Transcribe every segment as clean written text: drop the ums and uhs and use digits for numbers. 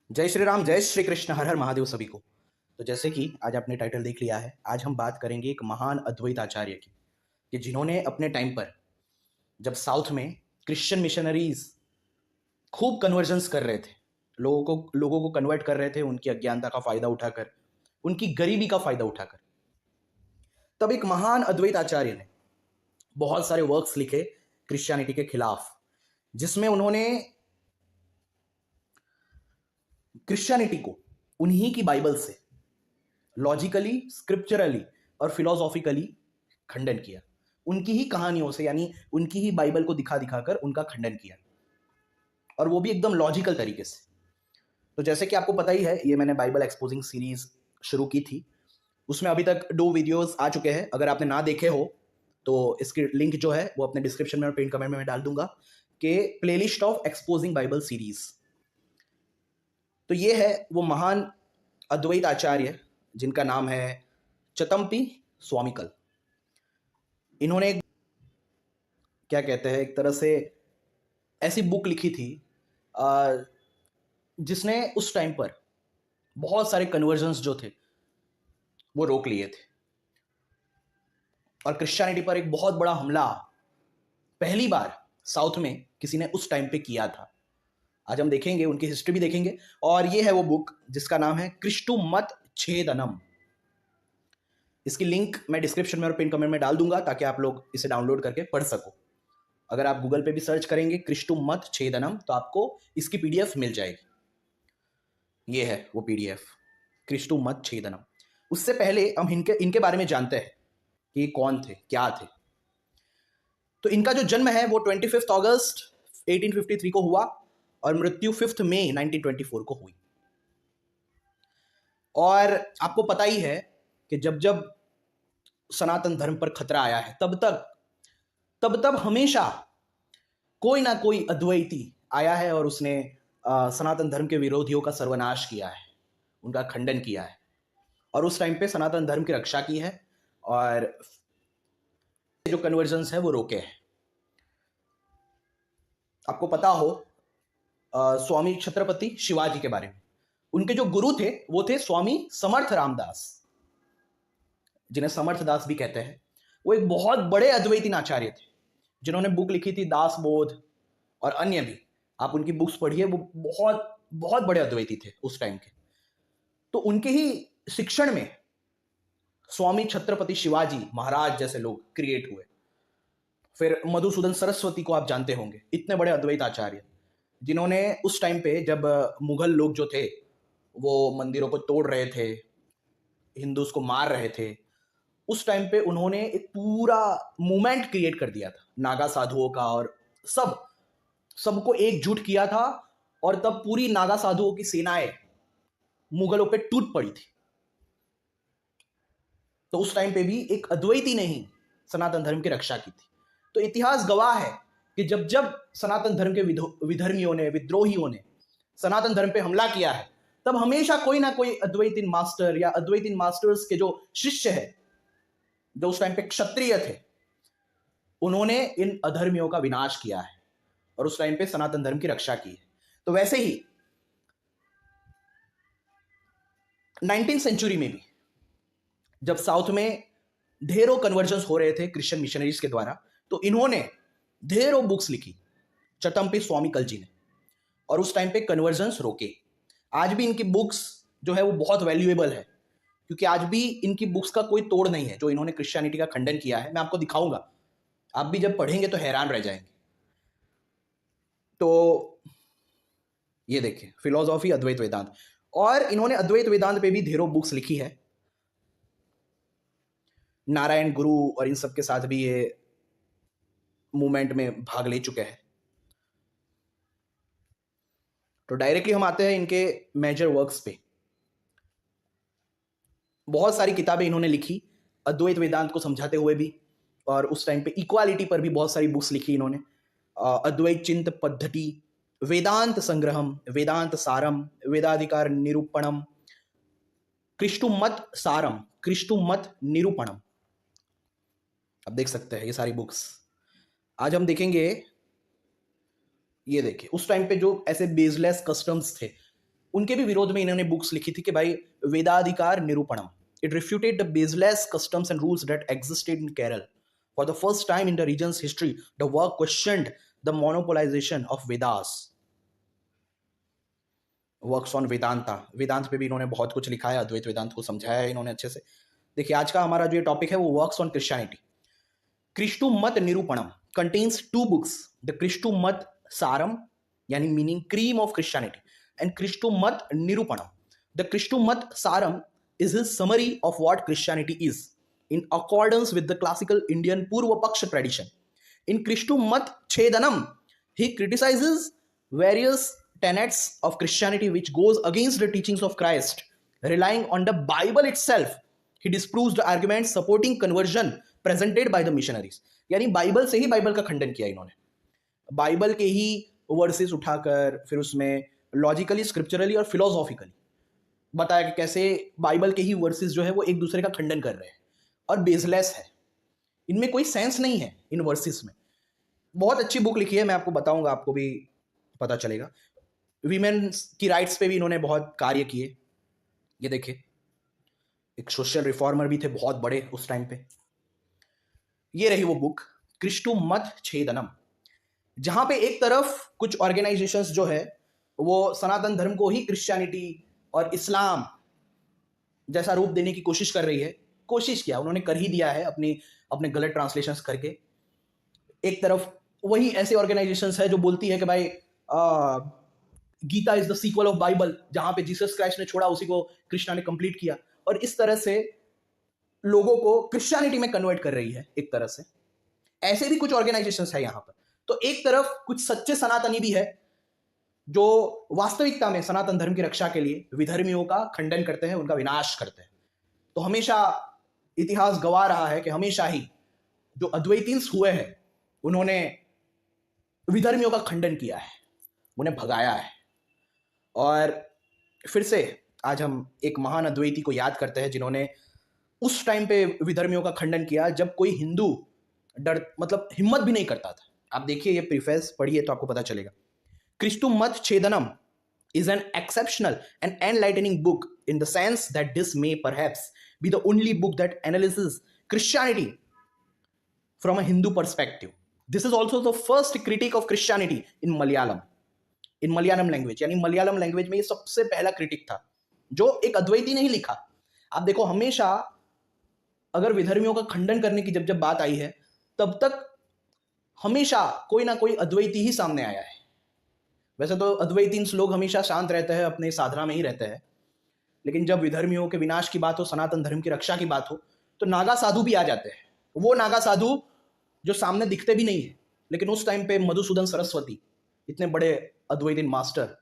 जय श्री राम, जय श्री कृष्ण, हर हर महादेव सभी को। तो जैसे कि आज आपने टाइटल देख लिया है, आज हम बात करेंगे एक महान अद्वैत आचार्य की, कि जिन्होंने अपने टाइम पर जब साउथ में क्रिश्चियन मिशनरीज खूब कन्वर्जन्स कर रहे थे, लोगों को कन्वर्ट कर रहे थे, उनकी अज्ञानता का फायदा उठाकर, उनकी गरीबी का फायदा उठाकर, तब एक महान अद्वैत आचार्य ने बहुत सारे वर्क्स लिखे क्रिश्चियनिटी के खिलाफ, जिसमें उन्होंने क्रिश्चियनिटी को उन्हीं की बाइबल से लॉजिकली, स्क्रिप्चरली और फिलोसॉफिकली खंडन किया। उनकी ही कहानियों से, यानी उनकी ही बाइबल को दिखा दिखाकर उनका खंडन किया, और वो भी एकदम लॉजिकल तरीके से। तो जैसे कि आपको पता ही है, ये मैंने बाइबल एक्सपोजिंग सीरीज शुरू की थी, उसमें अभी तक 2 वीडियोस आ चुके हैं। अगर आपने ना देखे हो तो इसकी लिंक जो है वो अपने डिस्क्रिप्शन में और पिन कमेंट में मैं डाल दूंगा, कि playlist of exposing Bible series. तो ये है वो महान अद्वैत आचार्य जिनका नाम है चतम्पी स्वामीकल। इन्होंने क्या कहते हैं, एक तरह से ऐसी बुक लिखी थी जिसने उस टाइम पर बहुत सारे कन्वर्जन्स जो थे वो रोक लिए थे, और क्रिश्चियनिटी पर एक बहुत बड़ा हमला पहली बार साउथ में किसी ने उस टाइम पे किया था। आज हम देखेंगे, उनकी हिस्ट्री भी देखेंगे, और ये है वो बुक जिसका नाम है क्रिस्टु मत छेदनम। इसकी लिंक मैं डिस्क्रिप्शन में और पिन कमेंट में डाल दूंगा, ताकि आप लोग इसे डाउनलोड करके पढ़ सको। अगर आप गूगल पे भी सर्च करेंगे क्रिस्टु मत छेदनम, तो आपको इसकी पीडीएफ मिल जाएगी। ये है वो पीडीएफ, क्रिस्टु मत छेदनम। उससे पहले हम इनके इनके बारे में जानते हैं कि ये कौन थे, क्या थे। तो इनका जो जन्म है वो 25 अगस्त 1853 को हुआ, और मृत्यु 5 मई 1924 को हुई। और आपको पता ही है कि जब जब सनातन धर्म पर खतरा आया है, तब तब हमेशा कोई ना कोई अद्वैती आया है, और उसने सनातन धर्म के विरोधियों का सर्वनाश किया है, उनका खंडन किया है, और उस टाइम पे सनातन धर्म की रक्षा की है, और जो कन्वर्जन्स है वो रोके हैं। आपको पता हो स्वामी छत्रपति शिवाजी के बारे में, उनके जो गुरु थे वो थे स्वामी समर्थ रामदास, जिन्हें समर्थ दास भी कहते हैं। वो एक बहुत बड़े अद्वैती आचार्य थे, जिन्होंने बुक लिखी थी दास बोध और अन्य भी। आप उनकी बुक्स पढ़िए, वो बहुत बहुत बड़े अद्वैती थे उस टाइम के। तो उनके ही शिक्षण में स्वामी छत्रपति शिवाजी महाराज जैसे लोग क्रिएट हुए। फिर मधुसूदन सरस्वती को आप जानते होंगे, इतने बड़े अद्वैत आचार्य, जिन्होंने उस टाइम पे जब मुगल लोग जो थे वो मंदिरों को तोड़ रहे थे, हिंदूज को मार रहे थे, उस टाइम पे उन्होंने एक पूरा मूवमेंट क्रिएट कर दिया था नागा साधुओं का, और सबको एकजुट किया था, और तब पूरी नागा साधुओं की सेनाएं मुगलों पे टूट पड़ी थी। तो उस टाइम पे भी एक अद्वैती ने ही सनातन धर्म की रक्षा की थी। तो इतिहास गवाह है कि जब जब सनातन धर्म के विधर्मियों ने, विद्रोहियों ने सनातन धर्म पे हमला किया है, तब हमेशा कोई ना कोई अद्वैतीन मास्टर या अद्वैतीन मास्टर्स के जो शिष्य है, जो उस टाइम पे क्षत्रिय थे, उन्होंने इन अधर्मियों का विनाश किया है, और उस टाइम पे सनातन धर्म की रक्षा की है। तो वैसे ही 19th सेंचुरी में भी जब साउथ में ढेरों कन्वर्जन्स हो रहे थे क्रिश्चियन मिशनरीज के द्वारा, तो इन्होंने ढेरों बुक्स लिखी, चतम्पी स्वामीकल जी ने, और उस टाइम पे कन्वर्जन्स रोके। आज भी इनकी बुक्स जो है वो बहुत वैल्यूएबल है, क्योंकि आज भी इनकी बुक्स का कोई तोड़ नहीं है। जो इन्होंने क्रिश्चियनिटी का खंडन किया है, मैं आपको दिखाऊंगा, आप भी जब पढ़ेंगे तो हैरान रह जाएंगे। तो ये देखिए, फिलोसॉफी अद्वैत वेदांत, और इन्होंने अद्वैत वेदांत पे भी ढेरों बुक्स लिखी है। नारायण गुरु और इन सब के साथ भी ये मूवमेंट में भाग ले चुके हैं। तो डायरेक्टली हम आते हैं इनके मेजर वर्क्स पे। बहुत सारी किताबें इन्होंने लिखी अद्वैत वेदांत को समझाते हुए भी, और उस टाइम पे इक्वालिटी पर भी बहुत सारी बुक्स लिखी इन्होंने। अद्वैत चिंत पद्धति, वेदांत संग्रहम, वेदांत सारम, वेदाधिकार निरूपणम, कृष्टु मत सारम, कृष्टु मत निरूपणम। आप देख सकते हैं ये सारी बुक्स। आज हम देखेंगे, ये देखिए उस टाइम पे जो ऐसे बेसलेस कस्टम्स थे, उनके भी विरोध में इन्होंने बुक्स लिखी थी कि भाई Vedadhikara Nirupanam, it refuted the baseless customs and rules that existed in Kerala. For the first time in the regions history the work questioned the monopolisation of Vedas. Works on Vedanta, Vedant पे भी इन्होंने बहुत कुछ लिखा है, अद्वैत वेदांत को समझाया है इन्होंने अच्छे से. देखिए आज का हमारा जो ये टॉपिक है वो works on Christianity. Kristu Mata Nirupanam contains 2 books, the Kristu Mata Saram यानी meaning cream of Christianity, and Kristu Mata Nirupanam. The Kristu Mata Saram is his summary of what Christianity is in accordance with the classical Indian Purva Paksha tradition. In Krishtu Mat Chedanam, he criticizes various tenets of Christianity which goes against the teachings of Christ, relying on the Bible itself. He disproves the arguments supporting conversion presented by the missionaries. यानी Bible से ही Bible का खंडन किया इन्होंने, Bible के ही versus उठाकर फिर उसमें लॉजिकली, स्क्रिप्चरली और फिलोसॉफिकली बताया कि कैसे बाइबल के ही वर्सेस जो है वो एक दूसरे का खंडन कर रहे हैं और बेसलेस है, इनमें कोई सेंस नहीं है इन वर्सेस में. बहुत अच्छी बुक लिखी है, मैं आपको बताऊंगा, आपको भी पता चलेगा. वीमेन्स की राइट्स पे भी इन्होंने बहुत कार्य किए. ये देखिए एक सोशल रिफॉर्मर भी थे बहुत बड़े उस टाइम पे. ये रही वो बुक क्रिस्टु मत छेदनम, जहां पे एक तरफ कुछ ऑर्गेनाइजेशंस जो है वो सनातन धर्म को ही क्रिश्चियनिटी और इस्लाम जैसा रूप देने की कोशिश कर रही है. कोशिश किया, उन्होंने कर ही दिया है अपने गलत ट्रांसलेशंस करके. एक तरफ वही ऐसे ऑर्गेनाइजेशंस है जो बोलती है कि भाई Gita is the sequel of Bible, जहां पे जीसस क्राइस्ट ने छोड़ा उसी को कृष्णा ने कंप्लीट किया, और इस तरह से लोगों को क्रिश्चियनिटी में कन्वर्ट कर रही है एक तरह से. ऐसे भी कुछ ऑर्गेनाइजेशंस है यहाँ पर. तो एक तरफ कुछ सच्चे सनातनी भी है जो वास्तविकता में सनातन धर्म की रक्षा के लिए विधर्मियों का खंडन करते हैं, उनका विनाश करते हैं. तो हमेशा इतिहास गवाह रहा है कि हमेशा ही जो अद्वैतींस हुए हैं उन्होंने विधर्मियों का खंडन किया है, उन्हें भगाया है. और फिर से आज हम एक महान अद्वैती को याद करते हैं जिन्होंने उस टाइम पे विधर्मियों का खंडन किया जब कोई हिंदू हिम्मत भी नहीं करता था. आप देखिए ये प्रीफेस पढ़िए तो आपको पता चलेगा. Christu Mat Chedanam is an exceptional and enlightening book in the sense that this may perhaps be the only book that analyzes Christianity from a Hindu perspective. This is also the first critique of Christianity in Malayalam. In Malayalam language, यानी Malayalam language में ये सबसे पहला critic था जो एक अद्वैती ने ही लिखा. आप देखो हमेशा अगर विधर्मियों का खंडन करने की जब बात आई है तब तक हमेशा कोई ना कोई अद्वैती ही सामने आया है. वैसे तो अद्वैतींस लोग हमेशा शांत रहते हैं, अपने साधना में ही रहते हैं, लेकिन जब विधर्मियों के विनाश की बात हो, सनातन धर्म की रक्षा की बात हो, तो नागा साधु भी आ जाते हैं. वो नागा साधु जो सामने दिखते भी नहीं है, लेकिन उस टाइम पे मधुसूदन सरस्वती इतने बड़े अद्वैतीन मास्टर,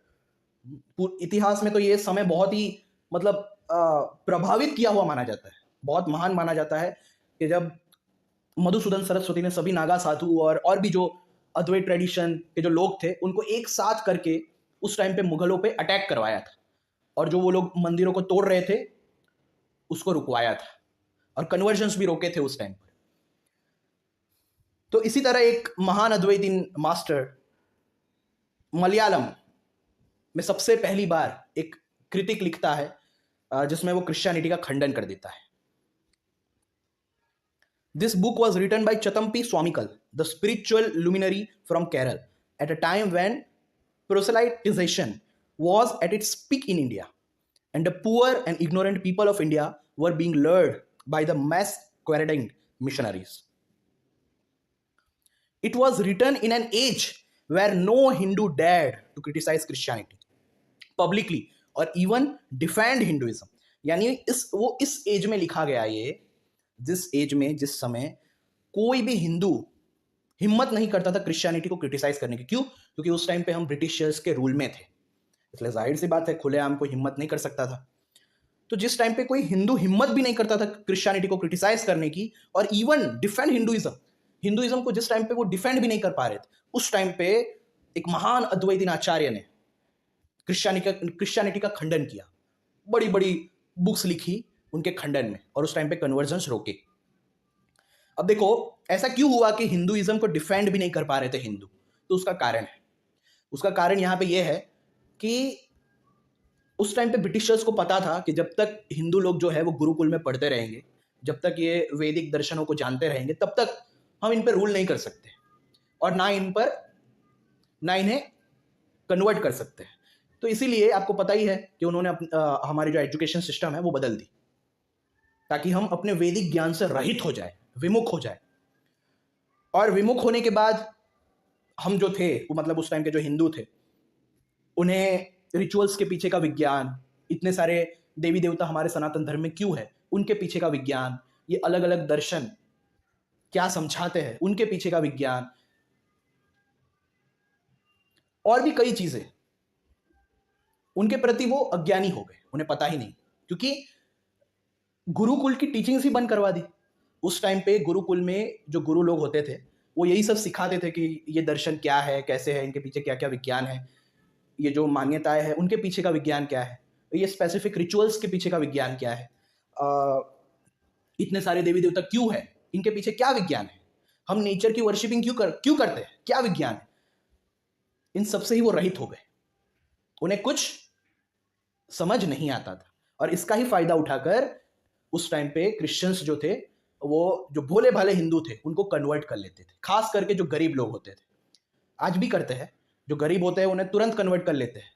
इतिहास में तो ये समय बहुत ही प्रभावित किया हुआ माना जाता है, बहुत महान माना जाता है कि जब मधुसूदन सरस्वती ने सभी नागा साधु और भी जो अद्वैत ट्रेडिशन के जो लोग थे उनको एक साथ करके उस टाइम पे मुगलों पे अटैक करवाया था, और जो वो लोग मंदिरों को तोड़ रहे थे उसको रुकवाया था, और कन्वर्जन्स भी रोके थे उस टाइम पर. तो इसी तरह एक महान अद्वैतीन मास्टर मलयालम में सबसे पहली बार एक कृतिक लिखता है जिसमें वो क्रिश्चियनिटी का खंडन कर देता है. This book was written by Chatampi Swamikal, the spiritual luminary from Kerala, at a time when proselytization was at its peak in India, and the poor and ignorant people of India were being lured by the mass quarantined missionaries. It was written in an age where no Hindu dared to criticize Christianity publicly or even defend Hinduism. यानी इस as में लिखा गया ये, जिस as में, जिस समय कोई भी हिंदू हिम्मत नहीं करता था क्रिश्चियनिटी को क्रिटिसाइज करने की. क्यों? क्योंकि उस टाइम पे हम ब्रिटिशर्स के रूल में थे, इसलिए जाहिर सी बात है खुलेआम कोई हिम्मत नहीं कर सकता था. तो जिस टाइम पे कोई हिंदू हिम्मत भी नहीं करता था क्रिश्चियनिटी को क्रिटिसाइज करने की और इवन डिफेंड हिंदुइज्म को जिस टाइम पे वो डिफेंड भी नहीं कर पा रहे थे, उस टाइम पे एक महान अद्वैतीन आचार्य ने क्रिश्चियनिटी का खंडन किया, बड़ी बड़ी बुक्स लिखी उनके खंडन में, और उस टाइम पे कन्वर्जन्स रोके. अब देखो ऐसा क्यों हुआ कि हिंदुइज्म को डिफेंड भी नहीं कर पा रहे थे हिंदू? तो उसका कारण है, उसका कारण यहाँ पे ये है कि उस टाइम पे ब्रिटिशर्स को पता था कि जब तक हिंदू लोग जो है वो गुरुकुल में पढ़ते रहेंगे, जब तक ये वैदिक दर्शनों को जानते रहेंगे, तब तक हम इन पर रूल नहीं कर सकते और ना इन्हें कन्वर्ट कर सकते हैं। तो इसीलिए आपको पता ही है कि उन्होंने हमारी जो एजुकेशन सिस्टम है वो बदल दी, ताकि हम अपने वैदिक ज्ञान से रहित हो जाए, विमुख हो जाए। और विमुख होने के बाद हम जो थे वो मतलब उस टाइम के जो हिंदू थे, उन्हें रिचुअल्स के पीछे का विज्ञान, इतने सारे देवी देवता हमारे सनातन धर्म में क्यों है, उनके पीछे का विज्ञान, ये अलग अलग दर्शन क्या समझाते हैं, उनके पीछे का विज्ञान, और भी कई चीजें, उनके प्रति वो अज्ञानी हो गए, उन्हें पता ही नहीं, क्योंकि गुरुकुल की टीचिंग्स ही बंद करवा दी। उस टाइम पे गुरुकुल में जो गुरु लोग होते थे वो यही सब सिखाते थे कि ये दर्शन क्या है, कैसे है, इनके पीछे क्या क्या विज्ञान है, ये जो मान्यताएं हैं उनके पीछे का विज्ञान क्या है, ये स्पेसिफिक रिचुअल्स के पीछे का विज्ञान क्या है, इतने सारे देवी देवता क्यों है, इनके पीछे क्या विज्ञान है, हम नेचर की वर्शिपिंग क्यों करते हैं, क्या विज्ञान है, इन सबसे ही वो रहित हो गए। उन्हें कुछ समझ नहीं आता था और इसका ही फायदा उठाकर उस टाइम पे क्रिश्चियंस जो थे वो जो भोले भाले हिंदू थे उनको कन्वर्ट कर लेते थे, खास करके जो गरीब लोग होते थे, आज भी करते हैं, जो गरीब होते हैं उन्हें तुरंत कन्वर्ट कर लेते हैं।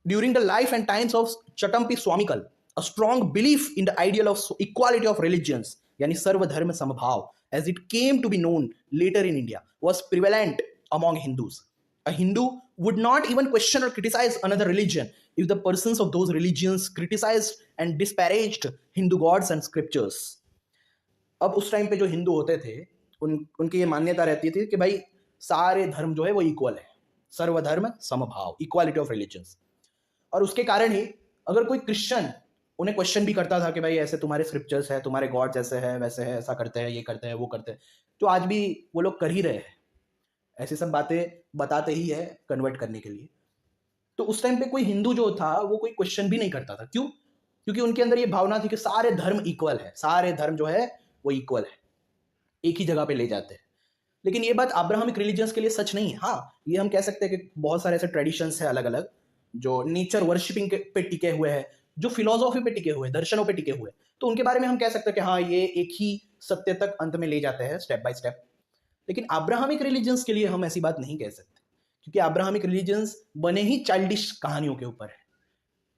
During the life and times of Chattampi Swamikal, a strong belief in the ideal of equality of religions, यानी सर्वधर्म समभाव, as it came to be known later in India, was prevalent among Hindus. A Hindu would not even question or criticize another religion if the persons of those religions criticized and disparaged Hindu gods and scriptures. अब उस time पे जो हिंदू होते थे उनकी ये मान्यता रहती थी कि भाई सारे धर्म जो है वो इक्वल है, सर्वधर्म समभाव, इक्वालिटी ऑफ रिलीजन्स। और उसके कारण ही अगर कोई क्रिश्चियन उन्हें क्वेश्चन भी करता था कि भाई ऐसे तुम्हारे स्क्रिप्चर्स है, तुम्हारे गॉड्स ऐसे है वैसे है, ऐसा करते हैं, ये करते हैं, वो करते हैं, तो आज भी वो लोग कर ही रहे हैं, ऐसी सब बातें बताते ही है कन्वर्ट करने के लिए। तो उस टाइम पे कोई हिंदू जो था वो कोई क्वेश्चन भी नहीं करता था। क्यों? क्योंकि उनके अंदर ये भावना थी कि सारे धर्म इक्वल है, सारे धर्म जो है वो इक्वल है, एक ही जगह पे ले जाते हैं। लेकिन ये बात अब्राहमिक रिलीजन्स के लिए सच नहीं है। हाँ, ये हम कह सकते हैं कि बहुत सारे ऐसे ट्रेडिशंस है अलग अलग जो नेचर वर्शिपिंग पे टिके हुए हैं, जो फिलोसॉफी पे टिके हुए, दर्शनों पे टिके हुए, तो उनके बारे में हम कह सकते हैं कि हाँ ये एक ही सत्य तक अंत में ले जाते हैं स्टेप बाय स्टेप। लेकिन अब्राहमिक रिलीजन्स के लिए हम ऐसी बात नहीं कह सकते, क्योंकि अब्राहमिक रिलीजन्स बने ही चाइल्डिश कहानियों के ऊपर है।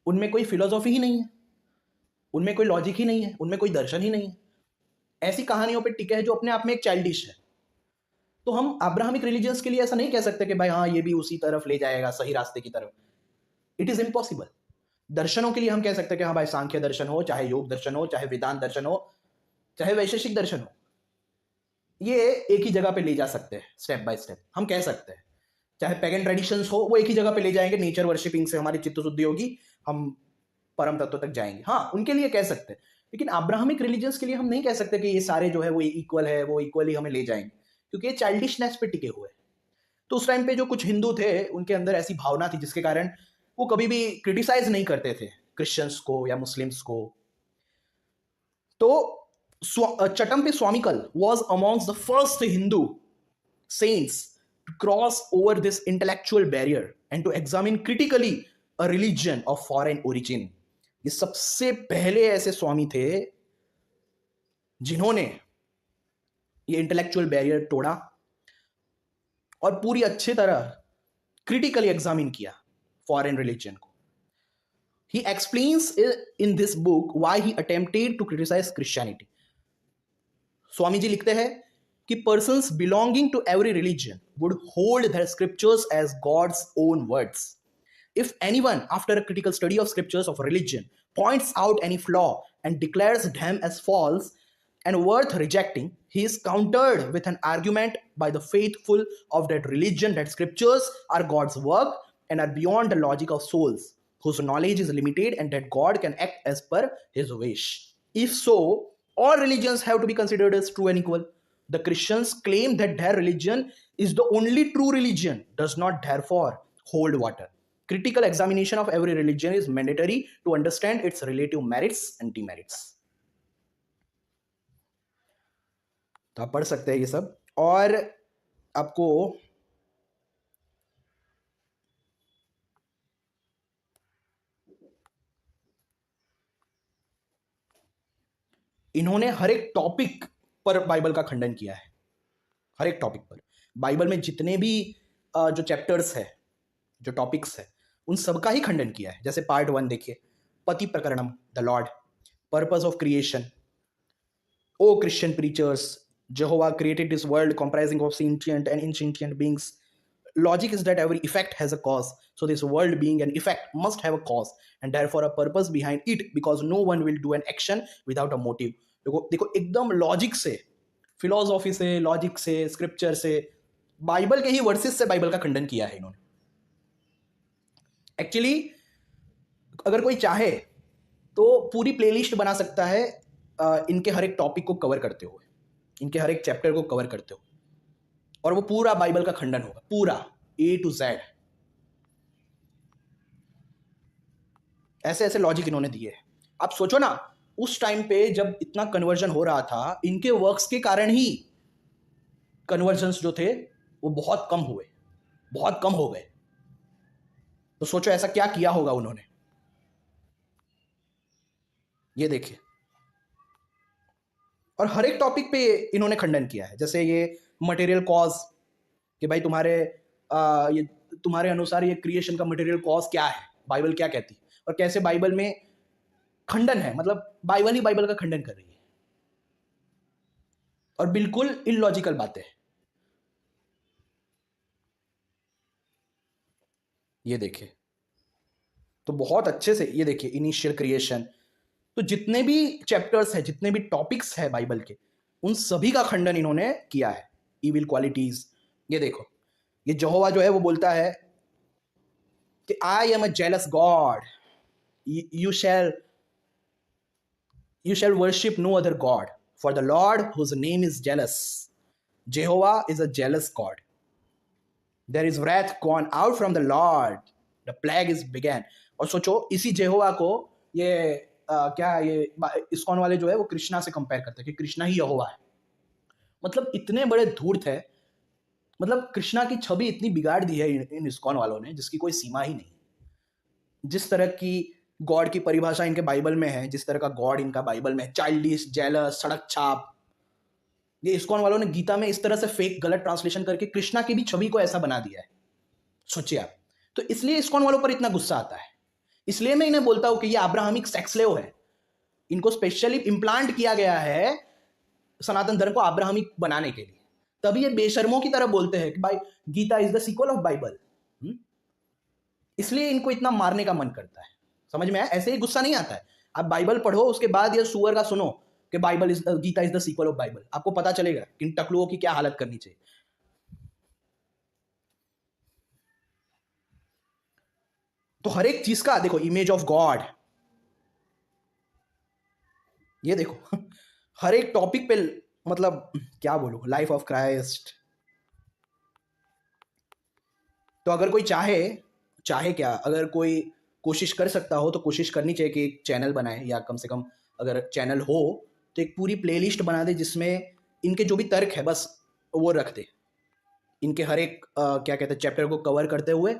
उनमें कोई फिलोसॉफी ही नहीं है, उनमें कोई लॉजिक ही नहीं है, उनमें कोई दर्शन ही नहीं है, ऐसी कहानियों पे टिके हैं जो अपने आप में एक चाइल्डिश है। तो हम अब्राहमिक रिलीजन्स के लिए ऐसा नहीं कह सकते कि भाई हाँ ये भी उसी तरफ ले जाएगा, सही रास्ते की तरफ। It is impossible. दर्शनों के लिए हम कह सकते हैं कि हाँ भाई सांख्य दर्शन हो, चाहे योग दर्शन हो, चाहे वेदांत दर्शन हो, चाहे वैशेषिक दर्शन हो, ये एक ही जगह पे ले जा सकते हैं स्टेप बाय स्टेप, हम कह सकते हैं। चाहे पैगन ट्रेडिशंस हो, वो एक ही जगह पे ले जाएंगे, नेचर वर्शिपिंग से हमारी चित्त शुद्धि होगी, हम परम तत्व तक जाएंगे, हाँ उनके लिए कह सकते हैं। लेकिन अब्राहमिक रिलीजन्स के लिए हम नहीं कह सकते कि ये सारे जो है वो इक्वल है, वो इक्वली हमें ले जाएंगे, क्योंकि ये चाइल्डिशनेस पे टिके हुए हैं। तो उस टाइम पे जो कुछ हिंदू थे उनके अंदर ऐसी भावना थी जिसके कारण वो कभी भी क्रिटिसाइज नहीं करते थे क्रिश्चियंस को या मुस्लिम्स को। तो चटम्पी स्वामिकल was amongst the first Hindu saints to cross over this intellectual barrier and to examine critically a religion of foreign origin. ये सबसे पहले ऐसे स्वामी थे जिन्होंने ये इंटेलेक्चुअल बैरियर तोड़ा और पूरी अच्छी तरह क्रिटिकली एग्जामिन किया फॉरेन रिलीजन को। He explains in this book why he attempted to criticize Christianity. Swami ji लिखते हैं कि persons belonging to every religion would hold their scriptures as God's own words. If anyone, after a critical study of scriptures of religion, points out any flaw and declares them as false and worth rejecting, he is countered with an argument by the faithful of that religion that scriptures are God's work and are beyond the logic of souls, whose knowledge is limited, and that God can act as per his wish. If so, all religions have to be considered as true and equal. The Christians claim that their religion is the only true religion, does not therefore hold water. Critical examination of every religion is mandatory to understand its relative merits and demerits. तो आप पढ़ सकते हैं ये सब, और आपको इन्होंने हर एक टॉपिक पर बाइबल का खंडन किया है, हर एक टॉपिक पर। बाइबल में जितने भी जो चैप्टर्स है, जो टॉपिक्स है, उन सबका ही खंडन किया है। जैसे पार्ट 1 देखिए, Pati Prakaranam, the lord, purpose of creation, O Christian preachers, Jehovah created this world comprising of sentient and insentient beings. Logic is that every effect has a cause. So this world being an effect must have a cause and therefore a purpose behind it, because no one will do an action without a motive. देखो देखो, एकदम logic से, philosophy से, logic से, scripture से, Bible के ही versus से Bible का खंडन किया है इन्होंने। एक्चुअली अगर कोई चाहे तो पूरी प्लेलिस्ट बना सकता है इनके हर एक टॉपिक को कवर करते हुए, इनके हर एक चैप्टर को कवर करते हुए, और वो पूरा बाइबल का खंडन होगा, पूरा A to Z। ऐसे ऐसे लॉजिक इन्होंने दिए हैं। आप सोचो ना, उस टाइम पे जब इतना कन्वर्जन हो रहा था, इनके वर्क्स के कारण ही कन्वर्जन्स जो थे वो बहुत कम हुए, बहुत कम हो गए। तो सोचो ऐसा क्या किया होगा उन्होंने। ये देखिए, और हर एक टॉपिक पे इन्होंने खंडन किया है। जैसे ये मटेरियल कॉज, कि भाई ये तुम्हारे अनुसार ये क्रिएशन का मटेरियल कॉज क्या है, बाइबल क्या कहती है, और कैसे बाइबल में खंडन है, मतलब बाइबल ही बाइबल का खंडन कर रही है, और बिल्कुल इलॉजिकल बातें हैं। ये देखिए, तो बहुत अच्छे से ये देखिए, इनिशियल क्रिएशन, तो जितने भी चैप्टर्स है, जितने भी टॉपिक्स है बाइबल के, उन सभी का खंडन इन्होंने किया है। इविल क्वालिटीज, ये देखो, ये यहोवा जो है वो बोलता है कि I am a jealous God, you shall worship no other god, for the Lord whose name is jealous. Jehovah is a jealous God. There is wrath gone out from the Lord, the plague is began. और सोचो, इसी जेहोवा को ये ISKCON वाले जो है वो कृष्णा से कंपेयर करते हैं कि कृष्णा ही यहोवा है। मतलब इतने बड़े धूर्त है, मतलब कृष्णा की छवि इतनी बिगाड़ दी है इन इस्कॉन वालों ने जिसकी कोई सीमा ही नहीं। जिस तरह की गॉड की परिभाषा इनके बाइबल में है, जिस तरह का गॉड इनका बाइबल में है, चाइल्डिश, जेलस, सड़क छाप, ये इस्कॉन वालों ने गीता में इस तरह से फेक गलत ट्रांसलेशन करके कृष्णा की भी छवि को ऐसा बना दिया है। सोचिए आप। तो इसलिए इस्कॉन वालों पर इतना गुस्सा आता है। इसलिए मैं इन्हें बोलता हूं कि ये अब्राहमिक सेक्सलेव है। इनको स्पेशली इम्प्लांट किया गया है सनातन धर्म को अब्राहमिक बनाने के लिए। तभी ये बेशर्मों की तरह बोलते हैं कि भाई Gita is the sequel of Bible. इसलिए इनको इतना मारने का मन करता है। समझ में आया? ऐसे ही गुस्सा नहीं आता है। आप बाइबल पढ़ो, उसके बाद ये सुअर का सुनो कि Gita is the sequel of Bible, आपको पता चलेगा कि इन टकलुओं की क्या हालत करनी चाहिए। तो हर एक चीज का देखो, इमेज ऑफ गॉड, ये देखो हर एक टॉपिक पे, मतलब क्या बोलूं, लाइफ ऑफ क्राइस्ट। तो अगर कोई चाहे क्या, अगर कोई कोशिश कर सकता हो तो कोशिश करनी चाहिए कि एक चैनल बनाए, या कम से कम अगर चैनल हो तो एक पूरी प्लेलिस्ट बना दे जिसमें इनके जो भी तर्क है बस वो रख दे। इनके हर एक क्या कहते हैं चैप्टर को कवर करते हुए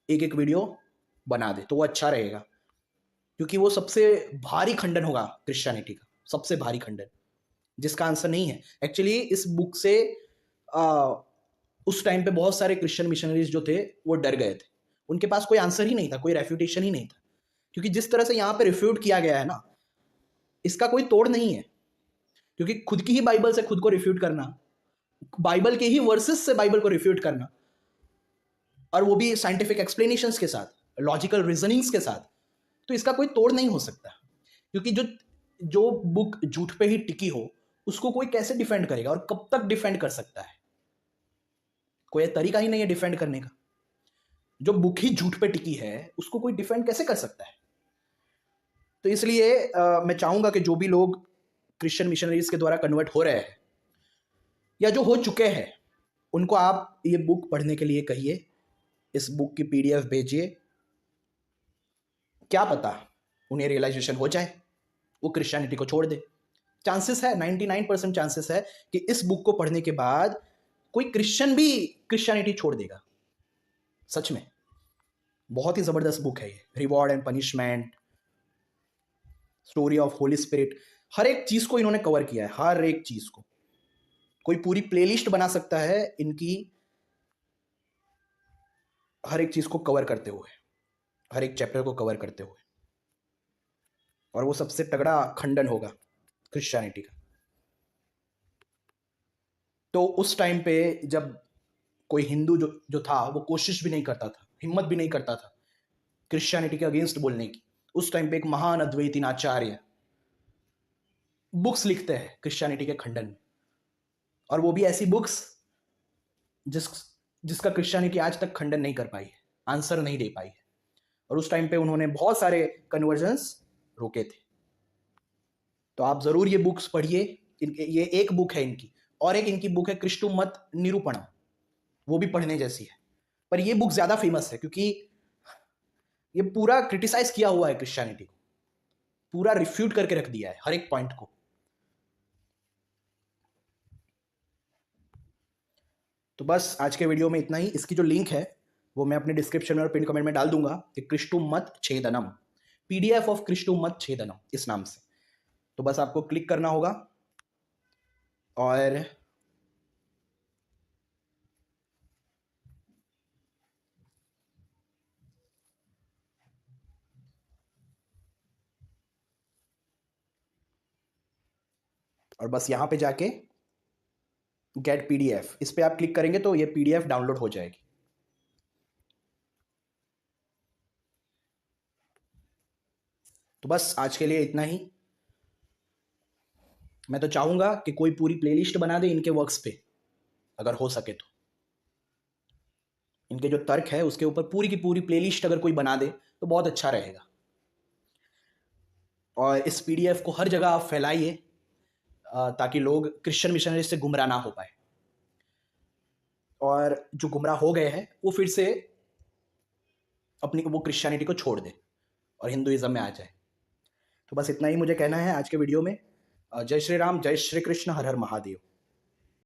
एक एक वीडियो बना दे, तो वो अच्छा रहेगा। क्योंकि वो सबसे भारी खंडन होगा क्रिश्चियनिटी का, सबसे भारी खंडन, जिसका आंसर नहीं है। एक्चुअली इस बुक से उस टाइम पे बहुत सारे क्रिश्चियन मिशनरीज जो थे वो डर गए थे। उनके पास कोई आंसर ही नहीं था, कोई रेफ्यूटेशन ही नहीं था। क्योंकि जिस तरह से यहाँ पे रिफ्यूट किया गया है ना, इसका कोई तोड़ नहीं है। क्योंकि खुद की ही बाइबल से खुद को रिफ्यूट करना, बाइबल के ही वर्सेस से बाइबल को रिफ्यूट करना, और वो भी साइंटिफिक एक्सप्लेनेशंस के साथ, लॉजिकल रीजनिंग्स के साथ, तो इसका कोई तोड़ नहीं हो सकता। क्योंकि जो बुक झूठ पे ही टिकी हो उसको कोई कैसे डिफेंड करेगा, और कब तक डिफेंड कर सकता है? कोई तरीका ही नहीं है डिफेंड करने का। जो बुक ही झूठ पे टिकी है उसको कोई डिफेंड कैसे कर सकता है? तो इसलिए मैं चाहूंगा कि जो भी लोग क्रिश्चियन मिशनरीज के द्वारा कन्वर्ट हो रहे हैं या जो हो चुके हैं, उनको आप ये बुक पढ़ने के लिए कहिए, इस बुक की PDF भेजिए। क्या पता उन्हें रियलाइजेशन हो जाए, वो क्रिश्चियनिटी को छोड़ दे। चांसेस है, 99% चांसेस है कि इस बुक को पढ़ने के बाद कोई क्रिश्चियन भी क्रिश्चियनिटी छोड़ देगा, सच में। बहुत ही ज़बरदस्त बुक है ये, reward and punishment, story of holy spirit, हर एक चीज़ को इन्होंने कवर किया है, हर एक चीज़ को। कोई पूरी प्लेलिस्ट बना सकता है इनकी, हर एक चीज़ को कवर करते हुए, हर एक चैप्टर को कवर करते हुए। और वो सबसे तगड़ा खंडन होगा क्रिश्चियनिटी का। तो उस टाइम पे जब कोई हिंदू जो जो था वो कोशिश भी नहीं करता था, हिम्मत भी नहीं करता था क्रिश्चियनिटी के अगेंस्ट बोलने की, उस टाइम पे एक महान अद्वैतीन आचार्य बुक्स लिखते हैं क्रिश्चियनिटी के खंडन में, और वो भी ऐसी बुक्स जिस जिसका क्रिश्चियनिटी आज तक खंडन नहीं कर पाई है, आंसर नहीं दे पाई है। और उस टाइम पे उन्होंने बहुत सारे कन्वर्जन्स रोके थे। तो आप ज़रूर ये बुक्स पढ़िए। ये एक बुक है इनकी, और एक इनकी बुक है क्रिस्टु मत निरूपण, वो भी पढ़ने जैसी है। पर ये बुक ज़्यादा फेमस है क्योंकि ये पूरा क्रिटिसाइज किया हुआ है क्रिश्चियनिटी को, पूरा रिफ्यूट करके रख दिया है हर एक पॉइंट को। तो बस आज के वीडियो में इतना ही। इसकी जो लिंक है वो मैं अपने डिस्क्रिप्शन में और पिन कमेंट में डाल दूंगा कि क्रिस्टु मत छेदनम, PDF ऑफ क्रिस्टु मत छेदनम, इस नाम से। तो बस आपको क्लिक करना होगा और बस यहाँ पे जाके गेट PDF, इस पे आप क्लिक करेंगे तो ये PDF डाउनलोड हो जाएगी। तो बस आज के लिए इतना ही। मैं तो चाहूंगा कि कोई पूरी प्लेलिस्ट बना दे इनके वर्क्स पे, अगर हो सके तो। इनके जो तर्क है उसके ऊपर पूरी की पूरी प्लेलिस्ट अगर कोई बना दे तो बहुत अच्छा रहेगा। और इस PDF को हर जगह आप फैलाइए ताकि लोग क्रिश्चियन मिशनरी से गुमराह ना हो पाए, और जो गुमराह हो गए हैं वो फिर से अपनी वो क्रिश्चियनिटी को छोड़ दे और हिंदुइज्म में आ जाए। तो बस इतना ही मुझे कहना है आज के वीडियो में। जय श्री राम, जय श्री कृष्ण, हर हर महादेव।